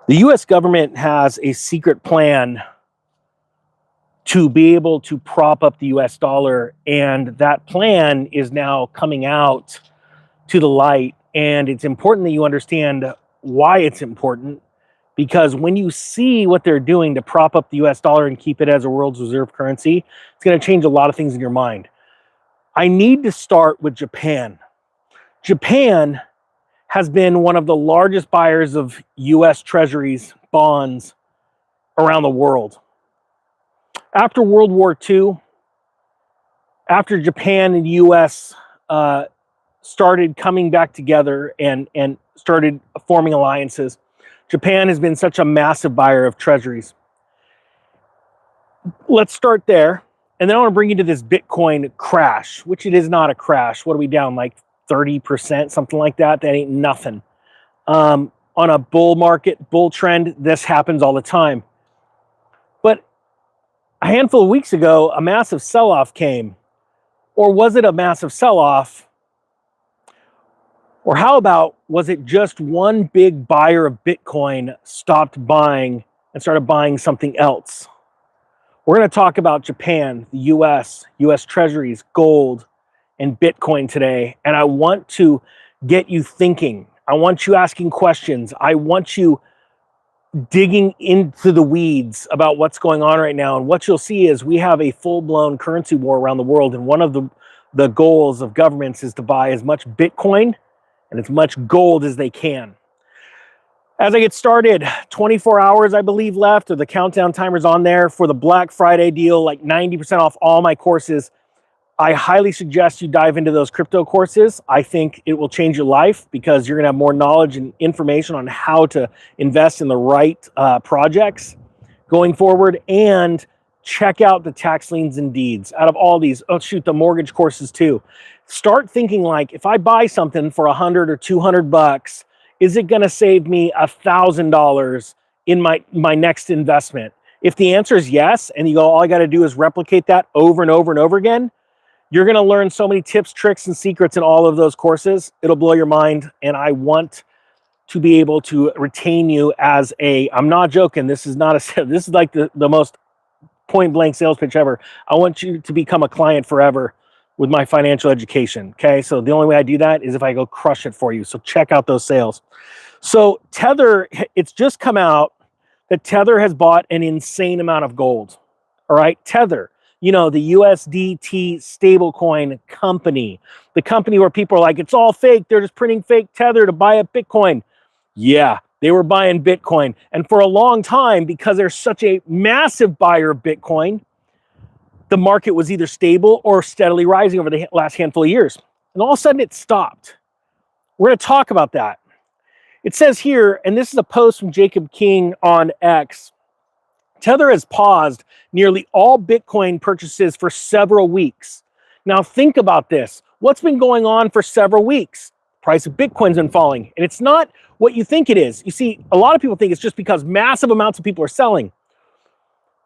The US government has a secret plan to be able to prop up the US dollar, and that plan is now coming out to the light. And it's important that you understand why it's important, because when you see what they're doing to prop up the US dollar and keep it as a world's reserve currency, it's going to change a lot of things in your mind. I need to start with Japan. Japan has been one of the largest buyers of US treasuries, bonds around the world. After World War II, after Japan and US started coming back together and started forming alliances, Japan has been such a massive buyer of treasuries. Let's start there. And then I want to bring you to this Bitcoin crash, which it is not a crash. What are we down, like 30%, something like that? That ain't nothing. On a bull market, bull trend, this happens all the time. But a handful of weeks ago, a massive sell-off came. Or was it a massive sell-off? Or how about, was it just one big buyer of Bitcoin stopped buying and started buying something else? We're going to talk about Japan, the US treasuries, gold, and Bitcoin today. And I want to get you thinking. I want you asking questions. I want you digging into the weeds about what's going on right now. And what you'll see is we have a full-blown currency war around the world. And one of the goals of governments is to buy as much Bitcoin and as much gold as they can. As I get started, 24 hours, I believe, left, or the countdown timer's on there for the Black Friday deal, like 90% off all my courses. I highly suggest you dive into those crypto courses. I think it will change your life because you're going to have more knowledge and information on how to invest in the right projects going forward. And check out the tax liens and deeds out of all these. Oh, shoot, the mortgage courses too. Start thinking like, if I buy something for $100 or $200, is it going to save me $1,000 in my next investment? If the answer is yes, and you go, all I got to do is replicate that over and over and over again, you're going to learn so many tips, tricks, and secrets in all of those courses. It'll blow your mind. And I want to be able to retain you as I'm not joking. This is like the most point blank sales pitch ever. I want you to become a client forever with my financial education. Okay. So the only way I do that is if I go crush it for you. So check out those sales. So Tether, it's just come out that Tether has bought an insane amount of gold. All right. Tether, the USDT stablecoin company, the company where people are like, it's all fake. They're just printing fake Tether to buy up Bitcoin. Yeah, they were buying Bitcoin. And for a long time, because they're such a massive buyer of Bitcoin, the market was either stable or steadily rising over the last handful of years. And all of a sudden it stopped. We're going to talk about that. It says here, and this is a post from Jacob King on X, Tether has paused nearly all Bitcoin purchases for several weeks. Now think about this. What's been going on for several weeks? Price of Bitcoin's been falling. And it's not what you think it is. You see, a lot of people think it's just because massive amounts of people are selling.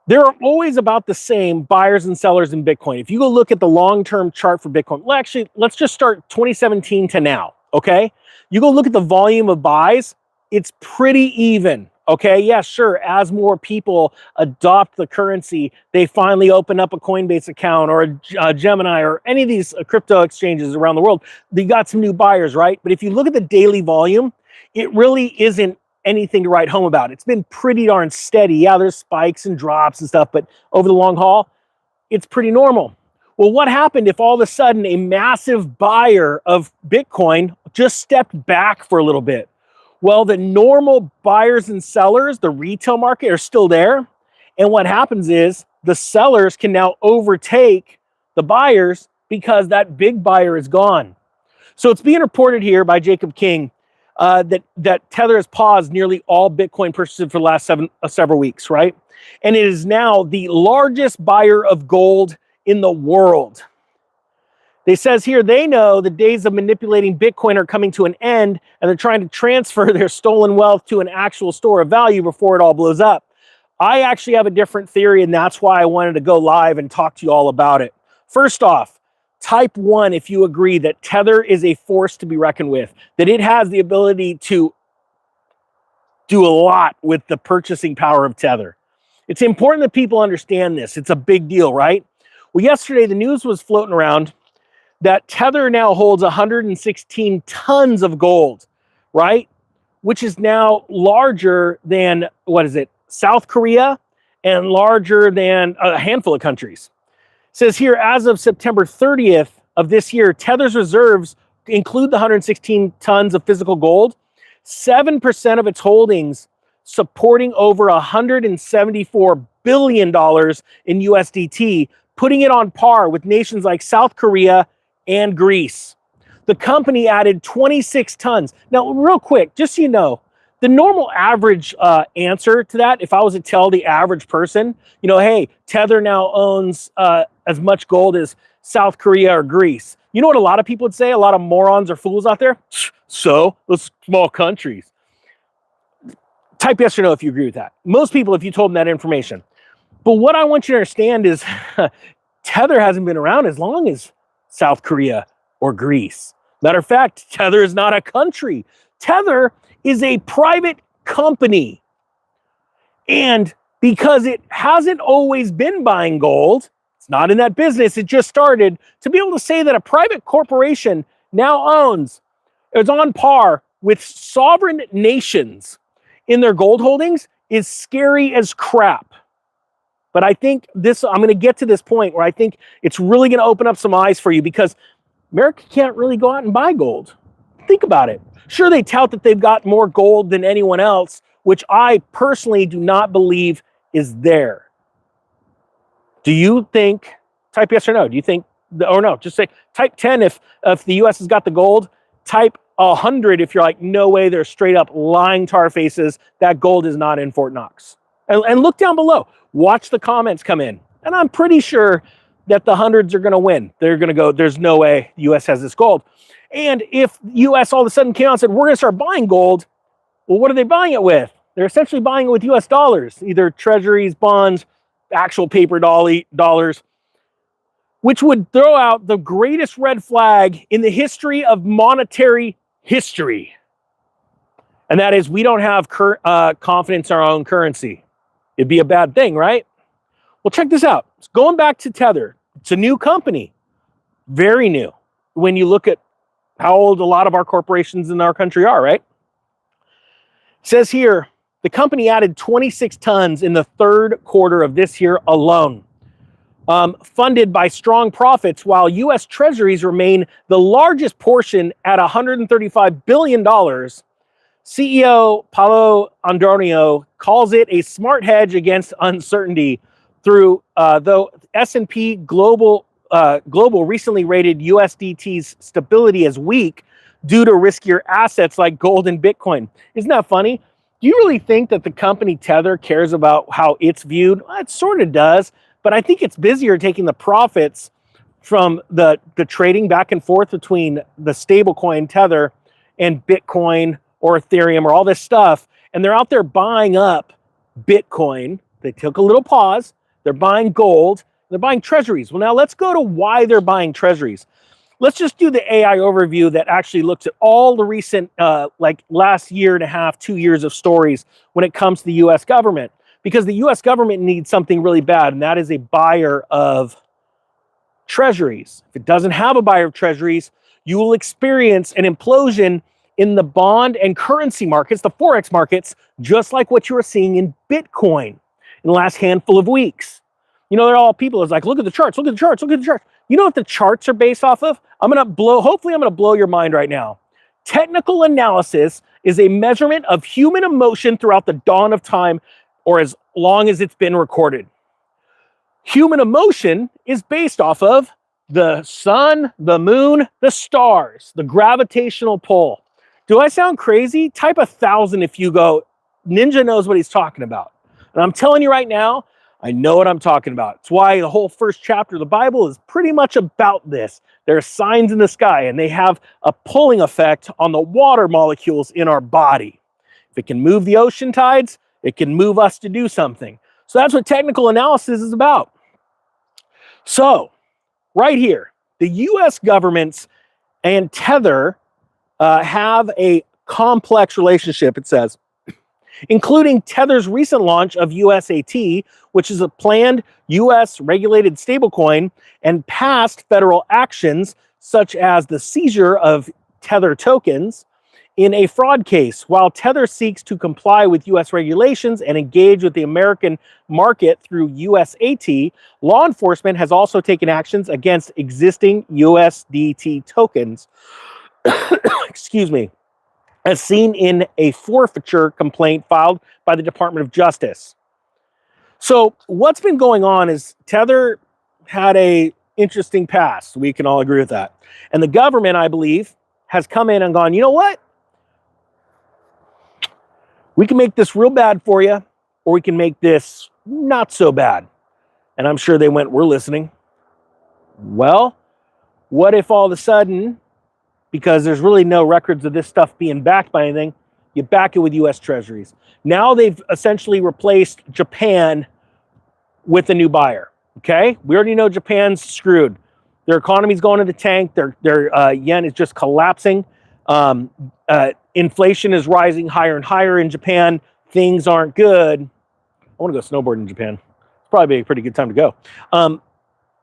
There are always about the same buyers and sellers in Bitcoin. If you go look at the long-term chart for Bitcoin, well, actually, let's just start 2017 to now, okay? You go look at the volume of buys, it's pretty even, okay? Yeah, sure, as more people adopt the currency, they finally open up a Coinbase account or a Gemini or any of these crypto exchanges around the world, they got some new buyers, right? But if you look at the daily volume, it really isn't anything to write home about. It's been pretty darn steady. Yeah, there's spikes and drops and stuff, but over the long haul, it's pretty normal. Well, what happened if all of a sudden a massive buyer of Bitcoin just stepped back for a little bit? Well, the normal buyers and sellers, the retail market, are still there. And what happens is the sellers can now overtake the buyers because that big buyer is gone. So it's being reported here by Jacob King that Tether has paused nearly all Bitcoin purchases for the last several weeks, right? And it is now the largest buyer of gold in the world. They says here, they know the days of manipulating Bitcoin are coming to an end, and they're trying to transfer their stolen wealth to an actual store of value before it all blows up. I actually have a different theory, and that's why I wanted to go live and talk to you all about it. First off, type 1 if you agree that Tether is a force to be reckoned with, that it has the ability to do a lot with the purchasing power of Tether. It's important that people understand this. It's a big deal, right? Well, yesterday the news was floating around that Tether now holds 116 tons of gold, right? Which is now larger than, South Korea, and larger than a handful of countries. It says here, as of September 30th of this year, Tether's reserves include the 116 tons of physical gold, 7% of its holdings supporting over $174 billion in USDT, putting it on par with nations like South Korea and Greece. The company added 26 tons. Now, real quick, just so you know, the normal average answer to that, if I was to tell the average person, hey, Tether now owns as much gold as South Korea or Greece. You know what a lot of people would say? A lot of morons or fools out there? So, those small countries. Type yes or no if you agree with that. Most people, if you told them that information. But what I want you to understand is Tether hasn't been around as long as South Korea or Greece. Matter of fact, Tether is not a country. Tether is a private company. And because it hasn't always been buying gold, it's not in that business, it just started, to be able to say that a private corporation now is on par with sovereign nations in their gold holdings is scary as crap. But I think I'm going to get to this point where I think it's really going to open up some eyes for you, because America can't really go out and buy gold. Think about it. Sure, they tout that they've got more gold than anyone else, which I personally do not believe is there. Do you think, type yes or no, do you think, or no, just say, type 10 if the U.S. has got the gold, type 100 if you're like, no way, they're straight up lying tar faces, that gold is not in Fort Knox. And look down below, watch the comments come in, and I'm pretty sure that the hundreds are going to win. They're going to go, there's no way the U.S. has this gold. And if the U.S. all of a sudden came out and said, we're going to start buying gold, well, what are they buying it with? They're essentially buying it with U.S. dollars, either treasuries, bonds, actual paper dollars, which would throw out the greatest red flag in the history of monetary history. And that is, we don't have confidence in our own currency. It'd be a bad thing, right? Well, check this out. Going back to Tether, it's a new company, very new. When you look at how old a lot of our corporations in our country are, right? It says here, the company added 26 tons in the third quarter of this year alone, funded by strong profits, while U.S. Treasuries remain the largest portion at $135 billion. CEO Paulo Andronio calls it a smart hedge against uncertainty through, though S&P Global recently rated USDT's stability as weak due to riskier assets like gold and Bitcoin. Isn't that funny? Do you really think that the company Tether cares about how it's viewed? Well, it sort of does, but I think it's busier taking the profits from the trading back and forth between the stablecoin Tether and Bitcoin or Ethereum or all this stuff, and they're out there buying up Bitcoin. They took a little pause. They're buying gold. They're buying treasuries. Well, now let's go to why they're buying treasuries. Let's just do the AI overview that actually looks at all the recent, last year and a half, 2 years of stories when it comes to the U.S. government. Because the U.S. government needs something really bad, and that is a buyer of treasuries. If it doesn't have a buyer of treasuries, you will experience an implosion in the bond and currency markets, the Forex markets, just like what you are seeing in Bitcoin in the last handful of weeks. They're all people is like, look at the charts, look at the charts, look at the charts. You know what the charts are based off of? Hopefully I'm going to blow your mind right now. Technical analysis is a measurement of human emotion throughout the dawn of time, or as long as it's been recorded. Human emotion is based off of the sun, the moon, the stars, the gravitational pull. Do I sound crazy? Type 1,000 if you go, Ninja knows what he's talking about. And I'm telling you right now, I know what I'm talking about. It's why the whole first chapter of the Bible is pretty much about this. There are signs in the sky, and they have a pulling effect on the water molecules in our body. If it can move the ocean tides, it can move us to do something. So that's what technical analysis is about. So, right here, the U.S. governments and Tether have a complex relationship, it says. including Tether's recent launch of USAT, which is a planned US regulated stablecoin, and past federal actions such as the seizure of Tether tokens in a fraud case. While Tether seeks to comply with US regulations and engage with the American market through USAT, law enforcement has also taken actions against existing USDT tokens. Excuse me. As seen in a forfeiture complaint filed by the Department of Justice. So what's been going on is Tether had a interesting past. We can all agree with that. And the government, I believe, has come in and gone, you know what? We can make this real bad for you, or we can make this not so bad. And I'm sure they went, we're listening. Well, what if all of a sudden, because there's really no records of this stuff being backed by anything, you back it with US treasuries. Now they've essentially replaced Japan with a new buyer, okay? We already know Japan's screwed. Their economy's going to the tank. Their yen is just collapsing. Inflation is rising higher and higher in Japan. Things aren't good. I want to go snowboarding in Japan. It's probably a pretty good time to go.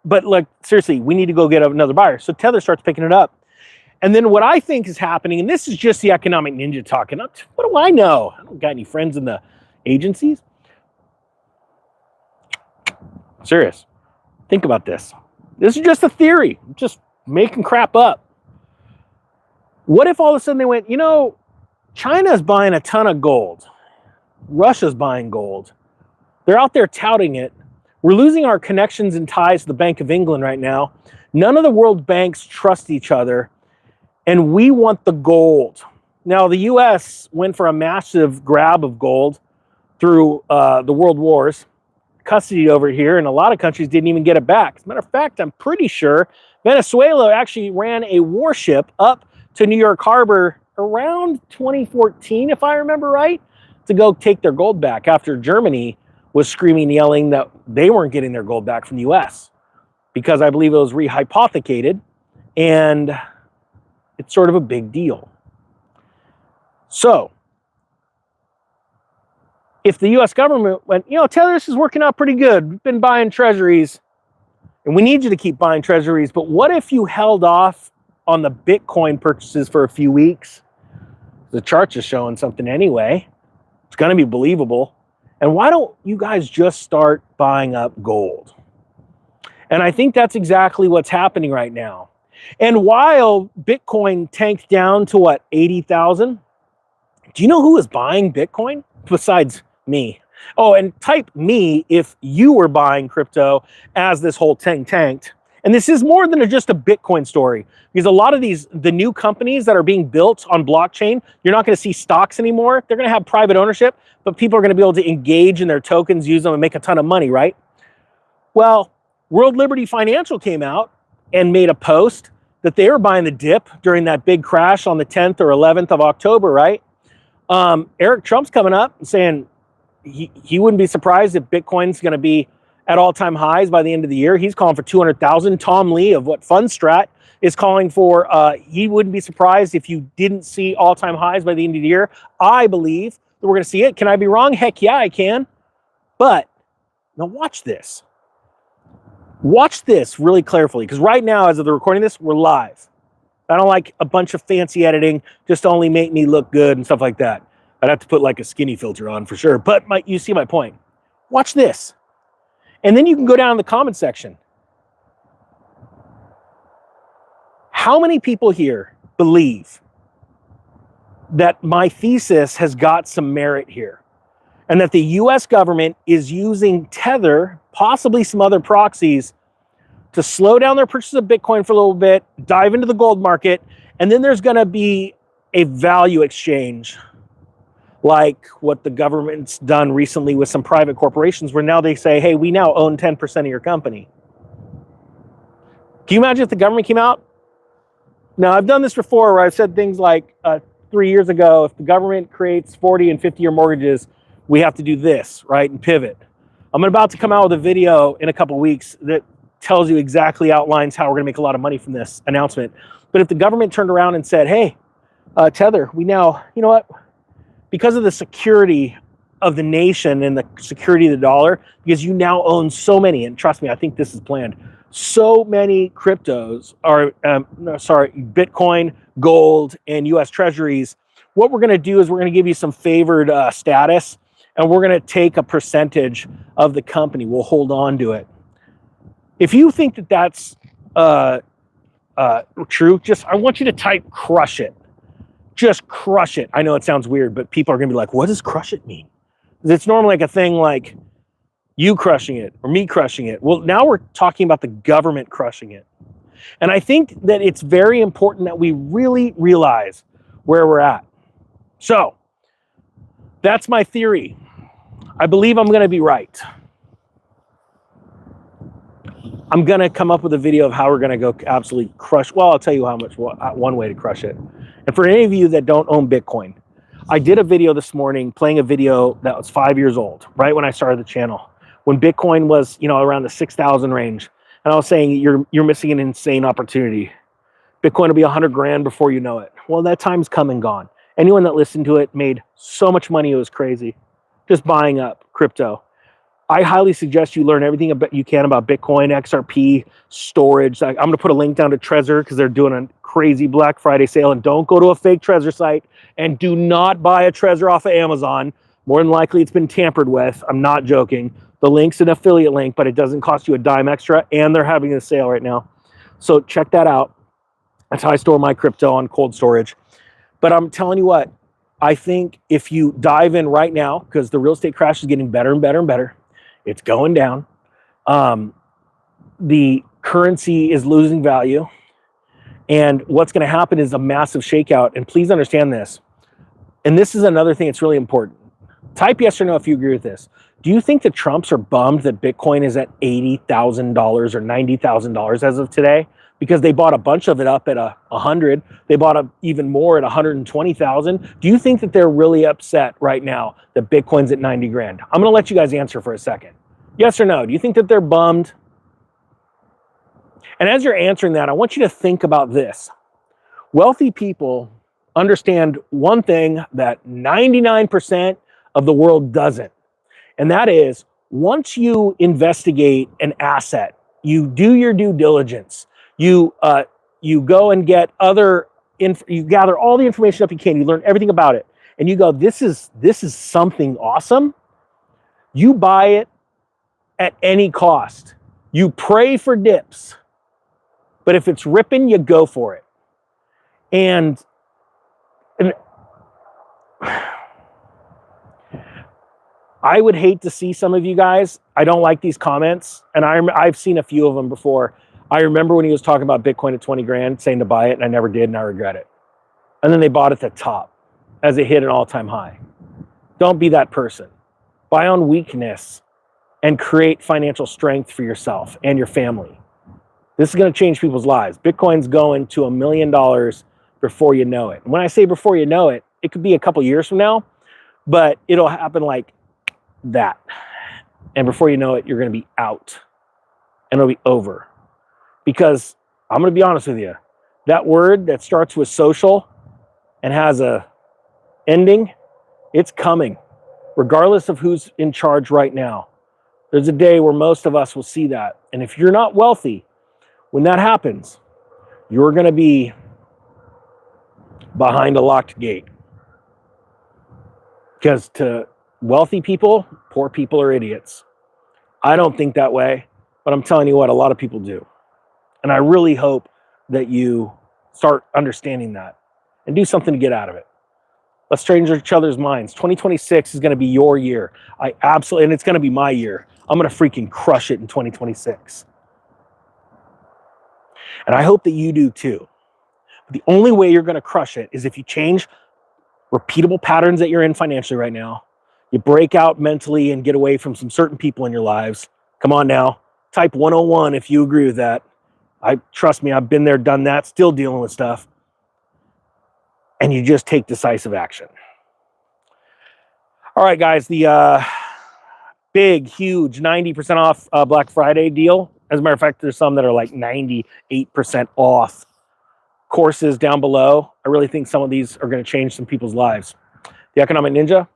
But like, seriously, we need to go get another buyer. So Tether starts picking it up. And then what I think is happening, and this is just the economic ninja talking, what do I know? I don't got any friends in the agencies. Serious. Think about this. This is just a theory. I'm just making crap up. What if all of a sudden they went, you know, China's buying a ton of gold. Russia's buying gold. They're out there touting it. We're losing our connections and ties to the Bank of England right now. None of the world banks trust each other. And we want the gold. Now, the U.S. went for a massive grab of gold through the world wars, custody over here, and a lot of countries didn't even get it back. As a matter of fact, I'm pretty sure Venezuela actually ran a warship up to New York Harbor around 2014, if I remember right, to go take their gold back after Germany was screaming and yelling that they weren't getting their gold back from the U.S. because I believe it was rehypothecated, and it's sort of a big deal. So, if the U.S. government went, you know, Tether, this is working out pretty good. We've been buying treasuries, and we need you to keep buying treasuries, but what if you held off on the Bitcoin purchases for a few weeks? The chart's just showing something anyway. It's going to be believable. And why don't you guys just start buying up gold? And I think that's exactly what's happening right now. And while Bitcoin tanked down to what, 80,000? Do you know who was buying Bitcoin besides me? Oh, and type me if you were buying crypto as this whole thing tanked. And this is more than just a Bitcoin story, because a lot of the new companies that are being built on blockchain, you're not going to see stocks anymore. They're going to have private ownership, but people are going to be able to engage in their tokens, use them, and make a ton of money, right? Well, World Liberty Financial came out and made a post that they were buying the dip during that big crash on the 10th or 11th of October, right? Eric Trump's coming up and saying he wouldn't be surprised if Bitcoin's going to be at all-time highs by the end of the year. He's calling for 200,000. Tom Lee of Fundstrat is calling for, he wouldn't be surprised if you didn't see all-time highs by the end of the year. I believe that we're going to see it. Can I be wrong? Heck yeah, I can. But now watch this. Watch this really carefully, because right now, as of the recording of this, we're live. I don't like a bunch of fancy editing just to only make me look good and stuff like that. I'd have to put like a skinny filter on for sure. But you see my point. Watch this. And then you can go down in the comment section. How many people here believe that my thesis has got some merit here, and that the US government is using Tether, possibly some other proxies, to slow down their purchase of Bitcoin for a little bit, dive into the gold market, and then there's going to be a value exchange, like what the government's done recently with some private corporations, where now they say, hey, we now own 10% of your company. Can you imagine if the government came out? Now, I've done this before where I've said things like 3 years ago, if the government creates 40 and 50-year mortgages, we have to do this, right, and pivot. I'm about to come out with a video in a couple of weeks that tells you exactly, outlines how we're going to make a lot of money from this announcement. But if the government turned around and said, hey, Tether, we now, you know what, because of the security of the nation and the security of the dollar, because you now own so many, and trust me, I think this is planned. So many cryptos are, Bitcoin, gold, and US treasuries. What we're going to do is we're going to give you some favored status, and we're going to take a percentage of the company. We'll hold on to it. If you think that that's true, I want you to type crush it. Just crush it. I know it sounds weird, but people are going to be like, what does crush it mean? It's normally like a thing like you crushing it or me crushing it. Well, now we're talking about the government crushing it. And I think that it's very important that we really realize where we're at. So that's my theory. I believe I'm going to be right. I'm going to come up with a video of how we're going to go absolutely crush. Well, I'll tell you how much, one way to crush it. And for any of you that don't own Bitcoin, I did a video this morning playing a video that was 5 years old, right when I started the channel, when Bitcoin was, around the 6,000 range. And I was saying, you're missing an insane opportunity. Bitcoin will be 100 grand before you know it. Well, that time's come and gone. Anyone that listened to it made so much money, it was crazy. Just buying up crypto. I highly suggest you learn everything you can about Bitcoin, XRP, storage. I'm going to put a link down to Trezor because they're doing a crazy Black Friday sale. And don't go to a fake Trezor site. And do not buy a Trezor off of Amazon. More than likely, it's been tampered with. I'm not joking. The link's an affiliate link, but it doesn't cost you a dime extra. And they're having a sale right now. So check that out. That's how I store my crypto, on cold storage. But I'm telling you what, I think if you dive in right now, because the real estate crash is getting better and better and better. It's going down. The currency is losing value. And what's going to happen is a massive shakeout. And please understand this. And this is another thing that's really important. Type yes or no if you agree with this. Do you think the Trumps are bummed that Bitcoin is at $80,000 or $90,000 as of today? Because they bought a bunch of it up at 100. They bought even more at 120,000. Do you think that they're really upset right now that Bitcoin's at 90 grand? I'm going to let you guys answer for a second. Yes or no? Do you think that they're bummed? And as you're answering that, I want you to think about this. Wealthy people understand one thing that 99% of the world doesn't. And that is, once you investigate an asset, you do your due diligence. You go and get you gather all the information up you can. You learn everything about it, and you go, this is something awesome. You buy it at any cost. You pray for dips, but if it's ripping, you go for it. And I would hate to see some of you guys. I don't like these comments, and I've seen a few of them before. I remember when he was talking about Bitcoin at 20 grand, saying to buy it, and I never did, and I regret it. And then they bought it at the top as it hit an all-time high. Don't be that person. Buy on weakness and create financial strength for yourself and your family. This is going to change people's lives. Bitcoin's going to $1 million before you know it. And when I say before you know it, it could be a couple years from now, but it'll happen like that. And before you know it, you're going to be out, and it'll be over. Because I'm going to be honest with you, that word that starts with social and has a ending, it's coming, regardless of who's in charge right now. There's a day where most of us will see that. And if you're not wealthy, when that happens, you're going to be behind a locked gate. Because to wealthy people, poor people are idiots. I don't think that way, but I'm telling you what, a lot of people do. And I really hope that you start understanding that and do something to get out of it. Let's change each other's minds. 2026 is going to be your year. And it's going to be my year. I'm going to freaking crush it in 2026. And I hope that you do too. But the only way you're going to crush it is if you change repeatable patterns that you're in financially right now. You break out mentally and get away from some certain people in your lives. Come on now. Type 101 if you agree with that. Trust me, I've been there, done that, still dealing with stuff. And you just take decisive action. All right, guys, the big, huge 90% off Black Friday deal. As a matter of fact, there's some that are like 98% off courses down below. I really think some of these are going to change some people's lives. The Economic Ninja,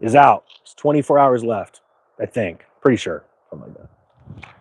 is out. It's 24 hours left, I think. Pretty sure. Something like that.